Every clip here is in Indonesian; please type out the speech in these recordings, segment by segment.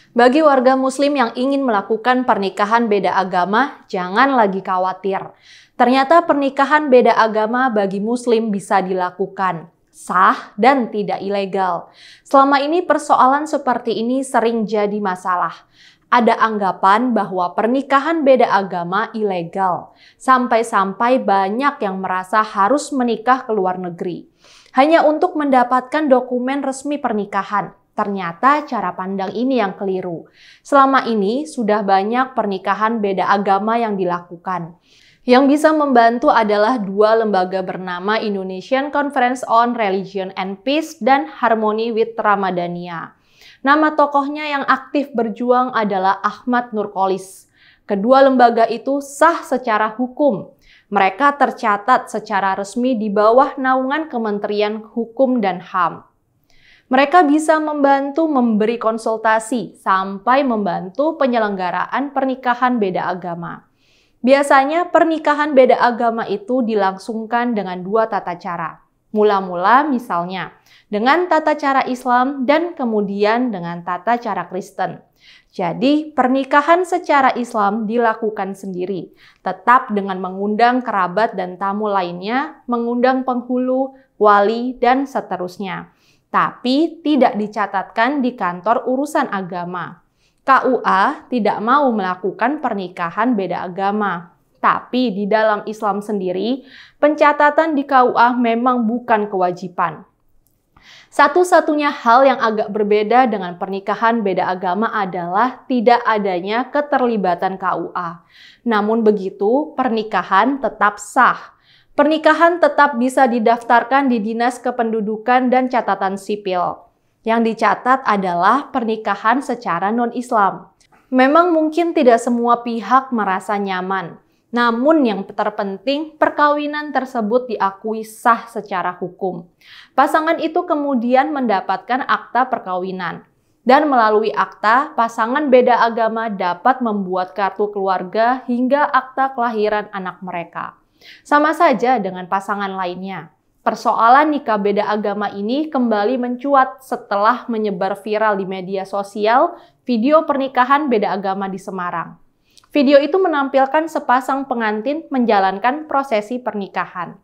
Bagi warga Muslim yang ingin melakukan pernikahan beda agama, jangan lagi khawatir. Ternyata pernikahan beda agama bagi Muslim bisa dilakukan, sah dan tidak ilegal. Selama ini persoalan seperti ini sering jadi masalah. Ada anggapan bahwa pernikahan beda agama ilegal, sampai-sampai banyak yang merasa harus menikah ke luar negeri hanya untuk mendapatkan dokumen resmi pernikahan. Ternyata cara pandang ini yang keliru. Selama ini sudah banyak pernikahan beda agama yang dilakukan. Yang bisa membantu adalah dua lembaga bernama Indonesian Conference on Religion and Peace dan Harmony with Ramadhania. Nama tokohnya yang aktif berjuang adalah Ahmad Nurcholish. Kedua lembaga itu sah secara hukum. Mereka tercatat secara resmi di bawah naungan Kementerian Hukum dan HAM. Mereka bisa membantu memberi konsultasi sampai membantu penyelenggaraan pernikahan beda agama. Biasanya pernikahan beda agama itu dilangsungkan dengan dua tata cara. Mula-mula misalnya dengan tata cara Islam dan kemudian dengan tata cara Kristen. Jadi pernikahan secara Islam dilakukan sendiri, tetap dengan mengundang kerabat dan tamu lainnya, mengundang penghulu, wali, dan seterusnya. Tapi tidak dicatatkan di kantor urusan agama. KUA tidak mau melakukan pernikahan beda agama. Tapi di dalam Islam sendiri, pencatatan di KUA memang bukan kewajiban. Satu-satunya hal yang agak berbeda dengan pernikahan beda agama adalah tidak adanya keterlibatan KUA. Namun begitu, pernikahan tetap sah. Pernikahan tetap bisa didaftarkan di Dinas Kependudukan dan Catatan Sipil. Yang dicatat adalah pernikahan secara non-Islam. Memang mungkin tidak semua pihak merasa nyaman. Namun yang terpenting, perkawinan tersebut diakui sah secara hukum. Pasangan itu kemudian mendapatkan akta perkawinan. Dan melalui akta, pasangan beda agama dapat membuat kartu keluarga hingga akta kelahiran anak mereka. Sama saja dengan pasangan lainnya. Persoalan nikah beda agama ini kembali mencuat setelah menyebar viral di media sosial video pernikahan beda agama di Semarang. Video itu menampilkan sepasang pengantin menjalankan prosesi pernikahan.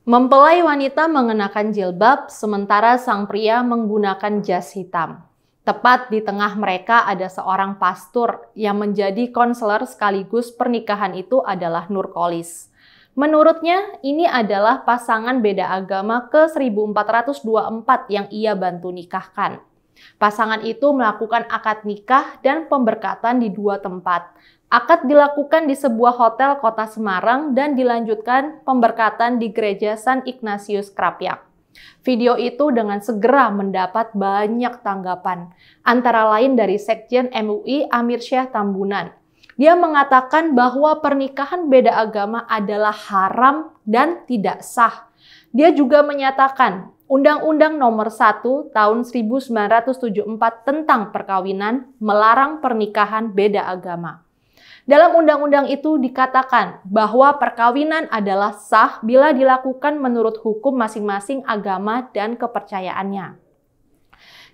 Mempelai wanita mengenakan jilbab, sementara sang pria menggunakan jas hitam. Tepat di tengah mereka ada seorang pastor yang menjadi konselor sekaligus pernikahan itu adalah Nurcholish. Menurutnya, ini adalah pasangan beda agama ke-1424 yang ia bantu nikahkan. Pasangan itu melakukan akad nikah dan pemberkatan di dua tempat. Akad dilakukan di sebuah hotel kota Semarang dan dilanjutkan pemberkatan di Gereja San Ignatius Krapyak. Video itu dengan segera mendapat banyak tanggapan, antara lain dari Sekjen MUI Amir Syah Tambunan. Dia mengatakan bahwa pernikahan beda agama adalah haram dan tidak sah. Dia juga menyatakan Undang-Undang Nomor 1 Tahun 1974 tentang perkawinan melarang pernikahan beda agama. Dalam undang-undang itu dikatakan bahwa perkawinan adalah sah bila dilakukan menurut hukum masing-masing agama dan kepercayaannya.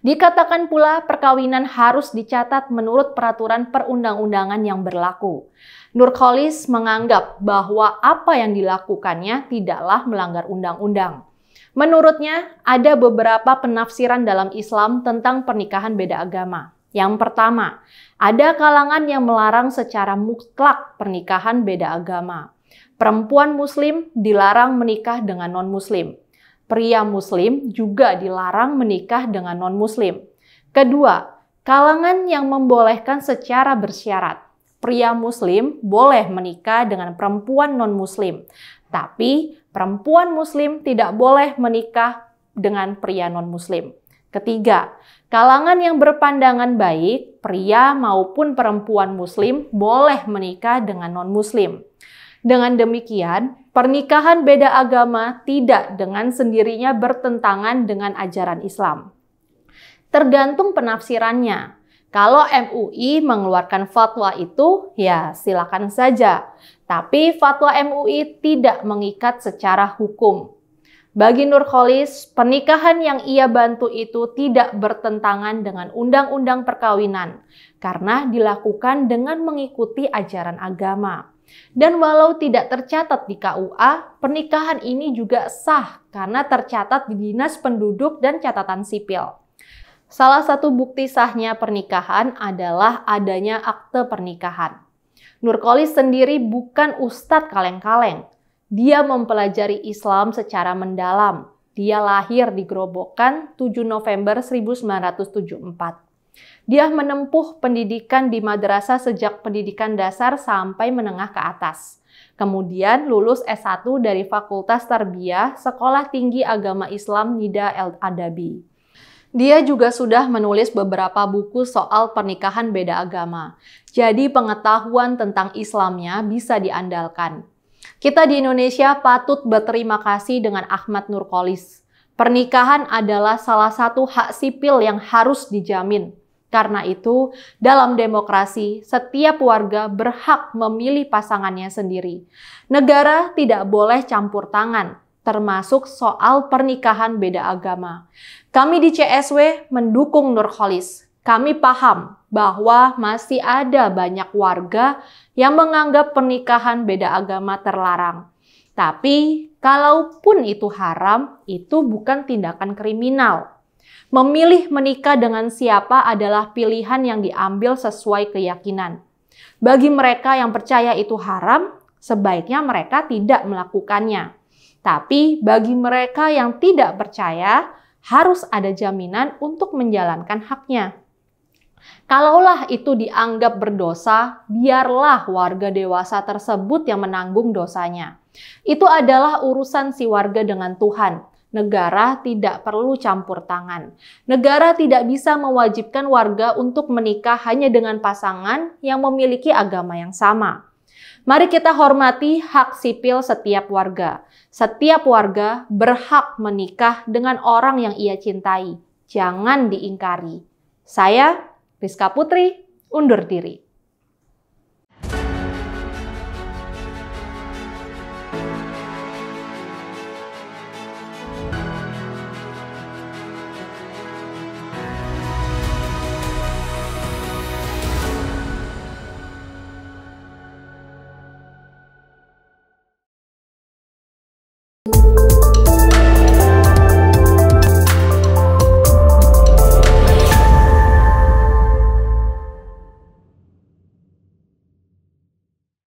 Dikatakan pula perkawinan harus dicatat menurut peraturan perundang-undangan yang berlaku. Nurcholish menganggap bahwa apa yang dilakukannya tidaklah melanggar undang-undang. Menurutnya, ada beberapa penafsiran dalam Islam tentang pernikahan beda agama. Yang pertama, ada kalangan yang melarang secara mutlak pernikahan beda agama. Perempuan Muslim dilarang menikah dengan non-Muslim. Pria Muslim juga dilarang menikah dengan non-Muslim. Kedua, kalangan yang membolehkan secara bersyarat. Pria Muslim boleh menikah dengan perempuan non-Muslim, tapi perempuan Muslim tidak boleh menikah dengan pria non-Muslim. Ketiga, kalangan yang berpandangan baik, pria maupun perempuan Muslim boleh menikah dengan non-Muslim. Dengan demikian, pernikahan beda agama tidak dengan sendirinya bertentangan dengan ajaran Islam. Tergantung penafsirannya. Kalau MUI mengeluarkan fatwa itu, ya silakan saja. Tapi fatwa MUI tidak mengikat secara hukum. Bagi Nurcholish, pernikahan yang ia bantu itu tidak bertentangan dengan undang-undang perkawinan karena dilakukan dengan mengikuti ajaran agama. Dan walau tidak tercatat di KUA, pernikahan ini juga sah karena tercatat di Dinas Penduduk dan Catatan Sipil. Salah satu bukti sahnya pernikahan adalah adanya akte pernikahan. Nurcholish sendiri bukan ustadz kaleng-kaleng. Dia mempelajari Islam secara mendalam. Dia lahir di Grobogan 7 November 1974. Dia menempuh pendidikan di madrasah sejak pendidikan dasar sampai menengah ke atas. Kemudian lulus S1 dari Fakultas Tarbiyah Sekolah Tinggi Agama Islam Nida El-Adabi. Dia juga sudah menulis beberapa buku soal pernikahan beda agama. Jadi pengetahuan tentang Islamnya bisa diandalkan. Kita di Indonesia patut berterima kasih dengan Ahmad Nurcholish. Pernikahan adalah salah satu hak sipil yang harus dijamin. Karena itu, dalam demokrasi, setiap warga berhak memilih pasangannya sendiri. Negara tidak boleh campur tangan, termasuk soal pernikahan beda agama. Kami di CSW mendukung Nurcholish. Kami paham bahwa masih ada banyak warga yang menganggap pernikahan beda agama terlarang. Tapi, kalaupun itu haram, itu bukan tindakan kriminal. Memilih menikah dengan siapa adalah pilihan yang diambil sesuai keyakinan. Bagi mereka yang percaya itu haram, sebaiknya mereka tidak melakukannya. Tapi, bagi mereka yang tidak percaya, harus ada jaminan untuk menjalankan haknya. Kalaulah itu dianggap berdosa, biarlah warga dewasa tersebut yang menanggung dosanya. Itu adalah urusan si warga dengan Tuhan. Negara tidak perlu campur tangan. Negara tidak bisa mewajibkan warga untuk menikah hanya dengan pasangan yang memiliki agama yang sama. Mari kita hormati hak sipil setiap warga. Setiap warga berhak menikah dengan orang yang ia cintai. Jangan diingkari. Saya, Rizka Putri, undur diri.